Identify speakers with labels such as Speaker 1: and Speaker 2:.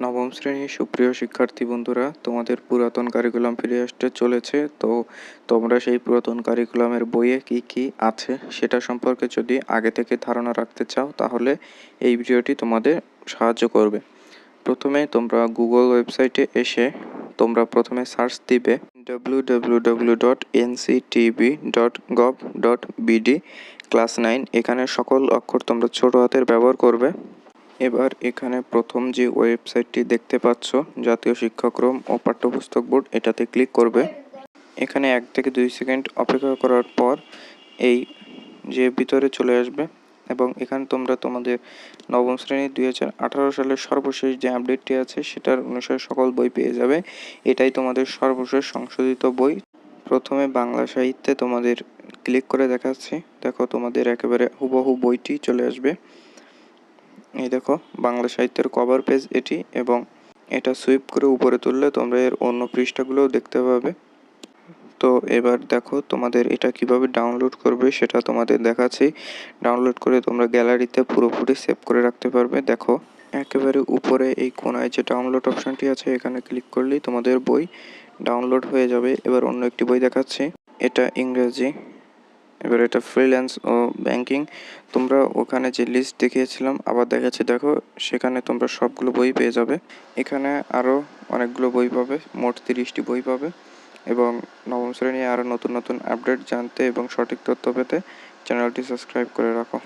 Speaker 1: নবম শ্রেণীর সুপ্রিয় শিক্ষার্থী বন্ধুরা, তোমাদের পুরাতন কারিকুলাম ফিরে আসতে চলেছে। তো তোমরা সেই পুরাতন কারিকুলামের বইয়ে কি কি আছে সেটা সম্পর্কে যদি আগে থেকে ধারণা রাখতে চাও, তাহলে এই ভিডিওটি তোমাদের সাহায্য করবে। প্রথমে তোমরা গুগল ওয়েবসাইটে এসে তোমরা প্রথমে সার্চ দিবে www.nctb.gov.bd ক্লাস 9। এখানে সকল অক্ষর তোমরা ছোট হাতের ব্যবহার করবে। এবার এখানে প্রথম যে ওয়েবসাইটটি দেখতে পাচ্ছ, জাতীয় শিক্ষাক্রম ও পাঠ্যপুস্তক বোর্ড, এটাতে ক্লিক করবে। এখানে 1 থেকে 2 সেকেন্ড অপেক্ষা করার পর এই যে ভিতরে চলে আসবে এবং এখানে তোমরা তোমাদের নবম শ্রেণীর 2018 সালের সর্বশেষ যে আপডেটটি আছে সেটার অনুসারে সকল বই পেয়ে যাবে। এটাই তোমাদের সর্বশেষ সংশোধিত বই। প্রথমে বাংলা সাহিত্যে তোমাদের ক্লিক করে দেখাচ্ছি, দেখো তোমাদের একেবারে হুবহু বইটি চলে আসবে। এই দেখো বাংলা সাহিত্যের কভার পেজ এটি, এবং এটা সুইপ করে উপরে তুললে তোমরা এর অন্য পৃষ্ঠাগুলোও দেখতে পাবে। তো এবার দেখো তোমাদের এটা কিভাবে ডাউনলোড করবে সেটা তোমাদের দেখাচ্ছি। ডাউনলোড করে তোমরা গ্যালারিতে পুরোপুরি সেভ করে রাখতে পারবে। দেখো একেবারে উপরে এই কোনায় যে ডাউনলোড অপশনটি আছে, এখানে ক্লিক করলেই তোমাদের বই ডাউনলোড হয়ে যাবে। এবার অন্য একটি বই দেখাচ্ছি, এটা ইংরেজি। এবার এটা ফ্রিল্যান্স ও ব্যাংকিং। তোমরা ওখানে যে লিস্ট দেখিয়েছিলাম আবার দেখাচ্ছি, দেখো সেখানে তোমরা সবগুলো বই পেয়ে যাবে। এখানে আরও অনেকগুলো বই পাবে, মোট 30টি বই পাবে। এবং নবম শ্রেণী আরও নতুন নতুন আপডেট জানতে এবং সঠিক তথ্য পেতে চ্যানেলটি সাবস্ক্রাইব করে রাখো।